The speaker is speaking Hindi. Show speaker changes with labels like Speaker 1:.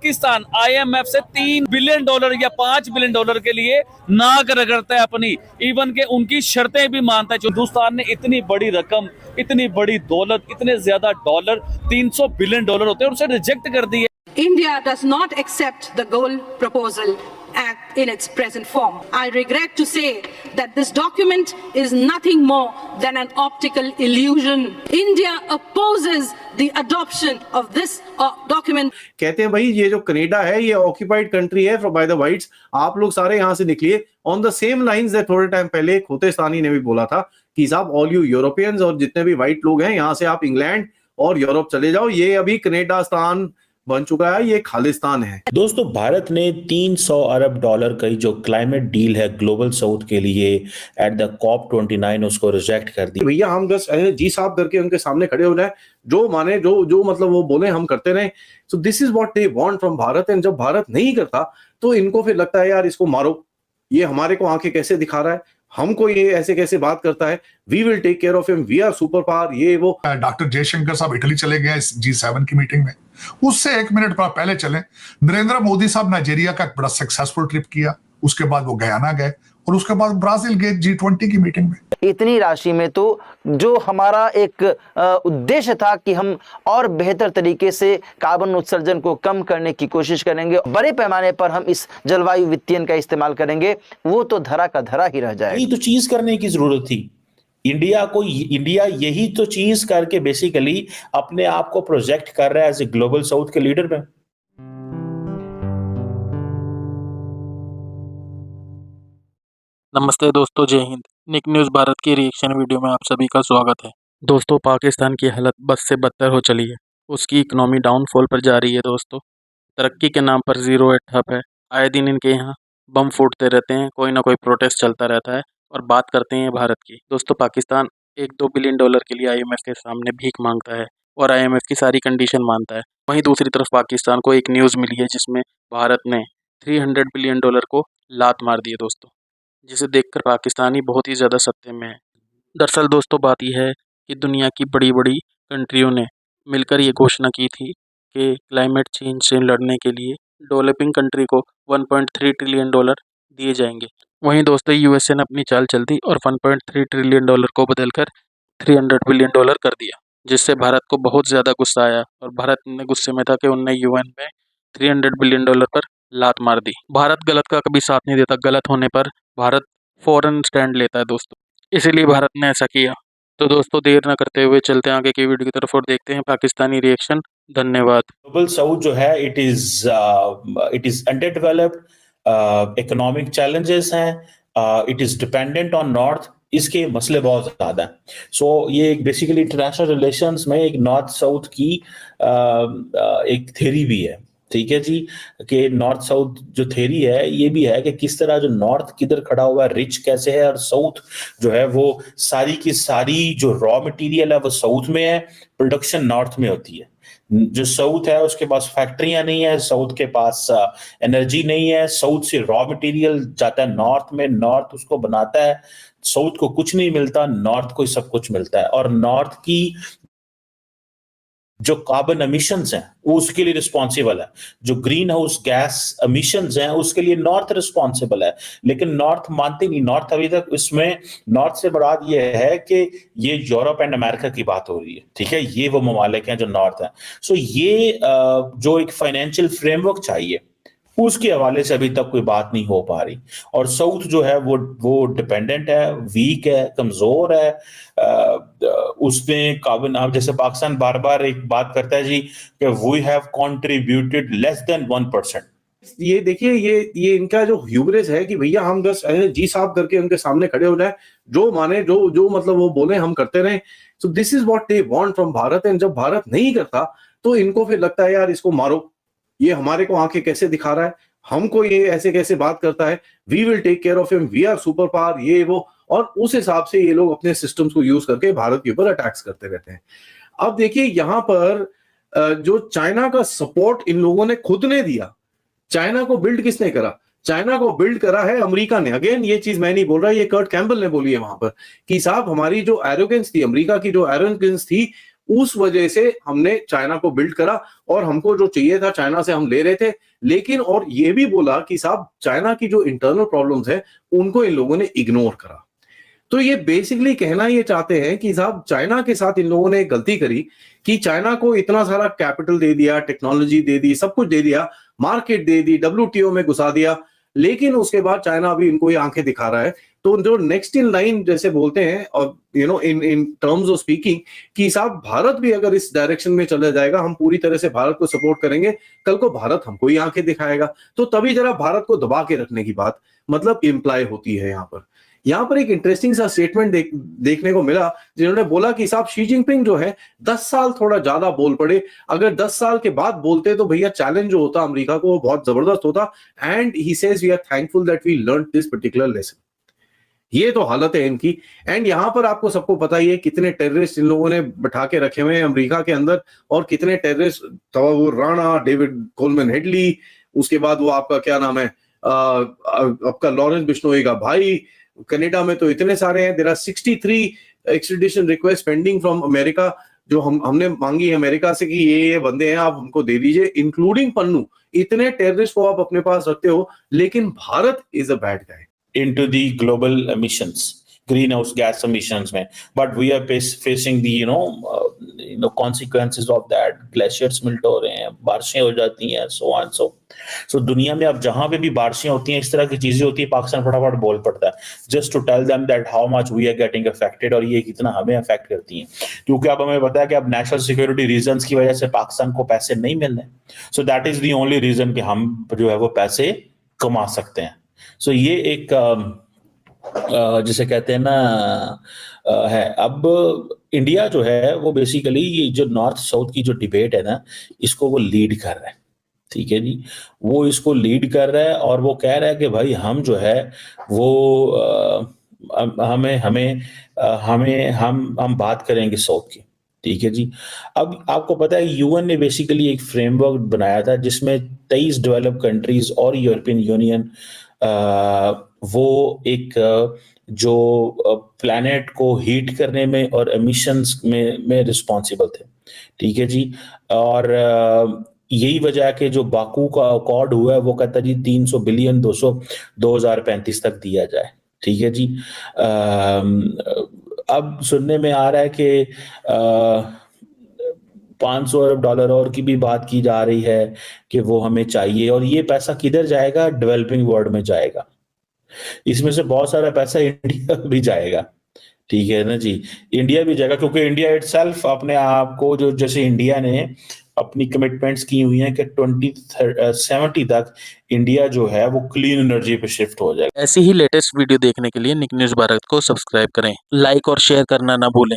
Speaker 1: पाकिस्तान आईएमएफ से $3 बिलियन या $5 बिलियन के लिए नाक रगड़ता है अपनी, इवन के उनकी शर्तें भी मानता है। जो हिंदुस्तान ने इतनी बड़ी रकम, इतनी बड़ी दौलत, इतने ज्यादा डॉलर, $300 बिलियन होते हैं, उसे रिजेक्ट कर दिए।
Speaker 2: India does not accept the goal proposal in its present form. I regret to say that this document is nothing more than an optical illusion. India opposes the adoption of this document.
Speaker 3: कहते हैं भाई ये जो कनाडा है ये ऑक्यूपाइड कंट्री है बाय द वाइट्स, आप लोग सारे यहाँ से निकलिए। ऑन द सेम लाइंस थोड़े टाइम पहले खोतेस्तानी ने भी बोला था कि साहब ऑल यू यूरोपियंस और जितने भी व्हाइट लोग हैं यहाँ से आप इंग्लैंड और यूरोप चले जाओ। ये अभी कनाडास्तान बन चुका है, ये खालिस्तान है।
Speaker 4: दोस्तों, भारत ने 300 अरब डॉलर का जो क्लाइमेट डील है ग्लोबल साउथ के लिए एट द COP29 उसको रिजेक्ट कर दिया।
Speaker 3: भैया हम बस जी साहब करके उनके सामने खड़े हो जाए, जो माने जो मतलब वो बोले हम करते रहे। So this is what they want from Bharat. And जब भारत नहीं करता तो इनको फिर लगता है यार इसको मारो, ये हमारे को आंखें कैसे दिखा रहा है, हमको ये ऐसे कैसे बात करता है, we will take care of him, we are super power, ये वो।
Speaker 5: डॉक्टर जयशंकर साहब इटली चले गए इस G7 की मीटिंग में, उससे 1 मिनट पहले चले नरेंद्र मोदी साहब नाइजीरिया का एक बड़ा सक्सेसफुल ट्रिप किया, उसके बाद वो गयाना गए और उसके बाद ब्राजील गए G20 की मीटिंग में।
Speaker 6: इतनी राशि में तो जो हमारा एक उद्देश्य था कि हम और बेहतर तरीके से कार्बन उत्सर्जन को कम करने की कोशिश करेंगे, बड़े पैमाने पर हम इस जलवायु वित्तीयन का इस्तेमाल करेंगे, वो तो धरा का धरा ही रह जाएगा।
Speaker 4: यही तो चीज करने की जरूरत थी इंडिया यही तो चीज करके बेसिकली अपने आप को प्रोजेक्ट कर रहा है एज ए ग्लोबल साउथ के लीडर में।
Speaker 7: नमस्ते दोस्तों, जय हिंद। निक न्यूज़ भारत की रिएक्शन वीडियो में आप सभी का स्वागत है। दोस्तों, पाकिस्तान की हालत बस से बदतर हो चली है, उसकी इकोनॉमी डाउनफॉल पर जा रही है। दोस्तों, तरक्की के नाम पर जीरो एट ठप है। आए दिन इनके यहाँ बम फूटते रहते हैं, कोई ना कोई प्रोटेस्ट चलता रहता है और बात करते हैं भारत की। दोस्तों, पाकिस्तान $1-2 बिलियन के लिए IMF के सामने भीख मांगता है और IMF की सारी कंडीशन मानता है। वहीं दूसरी तरफ पाकिस्तान को एक न्यूज़ मिली है जिसमें भारत ने $300 बिलियन को लात मार दी है दोस्तों, जिसे देखकर पाकिस्तानी बहुत ही ज़्यादा सत्ते में है। दरअसल दोस्तों, बात यह है कि दुनिया की बड़ी बड़ी कंट्रियों ने मिलकर ये घोषणा की थी कि क्लाइमेट चेंज से लड़ने के लिए डेवलपिंग कंट्री को $1.3 ट्रिलियन दिए जाएंगे। वहीं दोस्तों, USA ने अपनी चाल चल दी और $1.3 ट्रिलियन को बदलकर $300 बिलियन कर दिया, जिससे भारत को बहुत ज़्यादा गुस्सा आया और भारत ने गुस्से में था कि उनने UN में $300 बिलियन पर लात मार दी। भारत गलत का कभी साथ नहीं देता, गलत होने पर भारत फौरन स्टैंड लेता है दोस्तों, इसीलिए भारत ने ऐसा किया। तो दोस्तों, देर न करते हुए चलते हैं आगे की वीडियो की तरफ और देखते हैं पाकिस्तानी रिएक्शन। धन्यवाद।
Speaker 4: ग्लोबल साउथ जो है it is under developed, economic challenges हैं, it is dependent on north, इसके मसले बहुत ज्यादा हैं। सो ये बेसिकली इंटरनेशनल रिलेशंस में एक नॉर्थ साउथ की एक थ्योरी भी है, ठीक है जी, कि नॉर्थ साउथ जो थ्योरी है ये भी है कि किस तरह जो नॉर्थ किधर खड़ा हुआ है, रिच कैसे है, और साउथ जो है वो सारी की सारी जो रॉ मटेरियल है वो साउथ में है, प्रोडक्शन नॉर्थ में होती है। जो साउथ है उसके पास फैक्ट्रियां नहीं है, साउथ के पास एनर्जी नहीं है, साउथ से रॉ मटेरियल जाता है नॉर्थ में, नॉर्थ उसको बनाता है, साउथ को कुछ नहीं मिलता, नॉर्थ को सब कुछ मिलता है। और नॉर्थ की जो कार्बन एमिशंस हैं वो उसके लिए रिस्पॉन्सिबल है, जो ग्रीन हाउस गैस एमिशंस हैं उसके लिए नॉर्थ रिस्पॉन्सिबल है, लेकिन नॉर्थ मानते नहीं। नॉर्थ अभी तक इसमें नॉर्थ से मुराद ये है कि ये यूरोप एंड अमेरिका की बात हो रही है, ठीक है, ये वो ममालिक हैं जो नॉर्थ है। सो ये जो एक फाइनेंशियल फ्रेमवर्क चाहिए उसके हवाले से अभी तक कोई बात नहीं हो पा रही। और साउथ जो है वो डिपेंडेंट है, वीक है, कमजोर है, उसमें कार्बन, आप जैसे पाकिस्तान बार बार एक बात करता है जी कि we have contributed less than 1%।
Speaker 3: ये देखिए ये इनका जो ह्यूब्रिस है कि भैया हम बस जी साहब करके उनके सामने खड़े हो जाए, जो माने जो मतलब वो बोले हम करते रहे। So this is what they want from Bharat. And जब भारत नहीं करता तो इनको फिर लगता है यार इसको मारो, ये हमारे को आंखें कैसे दिखा रहा है, हमको ये ऐसे कैसे बात करता है, we will take care of him, we are super power, ये वो। और उस हिसाब से ये लोग अपने सिस्टम्स को यूज करके भारत के ऊपर अटैक्स करते रहते हैं। अब देखिए यहाँ पर जो चाइना का सपोर्ट इन लोगों ने खुद ने दिया, चाइना को बिल्ड किसने करा? चाइना को बिल्ड करा है अमेरिका ने। अगेन ये चीज मैं नहीं बोल रहा, ये कर्ट कैम्पबेल ने बोली है वहां पर कि साहब हमारी जो एरोगेंस थी, अमेरिका की जो एरोगेंस थी, उस वजह से हमने चाइना को बिल्ड करा और हमको जो चाहिए था चाइना से हम ले रहे थे। लेकिन और ये भी बोला कि साहब चाइना की जो इंटरनल प्रॉब्लम्स है उनको इन लोगों ने इग्नोर करा। तो ये बेसिकली कहना ये चाहते हैं कि साहब चाइना के साथ इन लोगों ने एक गलती करी कि चाइना को इतना सारा कैपिटल दे दिया, टेक्नोलॉजी दे दी, सब कुछ दे दिया, मार्केट दे दी, WTO में घुसा दिया, लेकिन उसके बाद चाइना अभी इनको ये आंखें दिखा रहा है। तो जो नेक्स्ट इन लाइन जैसे बोलते हैं और इन टर्म्स ऑफ स्पीकिंग कि साहब भारत भी अगर इस डायरेक्शन में चला जाएगा, हम पूरी तरह से भारत को सपोर्ट करेंगे, कल को भारत हमको ही आंखें दिखाएगा। तो तभी जरा भारत को दबा के रखने की बात मतलब इम्प्लाई होती है यहाँ पर एक इंटरेस्टिंग सा स्टेटमेंट देखने को मिला, जिन्होंने बोला कि साहब शी जिनपिंग जो है 10 साल थोड़ा ज्यादा बोल पड़े, अगर 10 साल के बाद बोलते तो भैया चैलेंज जो होता अमेरिका को वो बहुत जबरदस्त होता। And he says we are thankful that we learn this particular lesson. ये तो हालत है इनकी। एंड यहाँ पर आपको सबको पता ही है कितने टेररिस्ट इन लोगों ने बैठा के रखे हुए हैं अमेरिका के अंदर, और कितने terrorist, Tahawwur Rana, David Coleman Headley, उसके बाद वो आपका क्या नाम है आपका लॉरेंस बिश्नोई का भाई, कनाडा में तो इतने सारे हैं। There are 63 extradition request pending from America, जो हमने मांगी है अमेरिका से कि ये बंदे हैं आप हमको दे दीजिए, इंक्लूडिंग पन्नू। इतने टेररिस्ट को आप अपने पास रखते हो, लेकिन Bharat is a bad guy
Speaker 4: into the global emissions, greenhouse gas emissions में, but we are facing the consequences of that. Glaciers melt हो रहे हैं, बारिशें हो जाती हैं, so on so दुनिया में अब जहां पे भी बारिशें होती हैं, इस तरह की चीजें होती है, पाकिस्तान फटाफट बोल पड़ता है just to tell them that how much we are getting affected, और ये कितना हमें अफेक्ट करती हैं, क्योंकि अब हमें पता है कि अब नेशनल सिक्योरिटी रीजंस की वजह से पाकिस्तान को पैसे नहीं मिल रहे, so that is the only reason कि हम जो है वो पैसे कमा सकते हैं। सो ये एक जिसे कहते हैं ना है। अब इंडिया जो है वो बेसिकली ये जो नॉर्थ साउथ की जो डिबेट है ना, इसको वो लीड कर रहा है, ठीक है जी, वो इसको लीड कर रहा है और वो कह रहा है कि भाई हम जो है वो हम बात करेंगे साउथ की, ठीक है जी। अब आपको पता है यूएन ने बेसिकली एक फ्रेमवर्क बनाया था जिसमें 23 डेवलप्ड कंट्रीज और यूरोपियन यूनियन वो एक जो प्लैनेट को हीट करने में और एमिशंस में रिस्पॉन्सिबल थे, ठीक है जी। और यही वजह है कि जो बाकू का अकॉर्ड हुआ है वो कहता है जी 300 बिलियन 2035 तक दिया जाए, ठीक है जी। अब सुनने में आ रहा है कि 500 अरब डॉलर और की भी बात की जा रही है कि वो हमें चाहिए, और ये पैसा किधर जाएगा? डेवलपिंग वर्ल्ड में जाएगा। इसमें से बहुत सारा पैसा इंडिया भी जाएगा, ठीक है ना जी, इंडिया भी जाएगा, क्योंकि इंडिया इटसेल्फ अपने आप को जो जैसे इंडिया ने अपनी कमिटमेंट्स की हुई हैं कि 2070 तक इंडिया जो है वो क्लीन एनर्जी पे शिफ्ट हो जाएगा।
Speaker 7: ऐसी ही लेटेस्ट वीडियो देखने के लिए निक न्यूज़ भारत को सब्सक्राइब करें, लाइक और शेयर करना ना भूलें।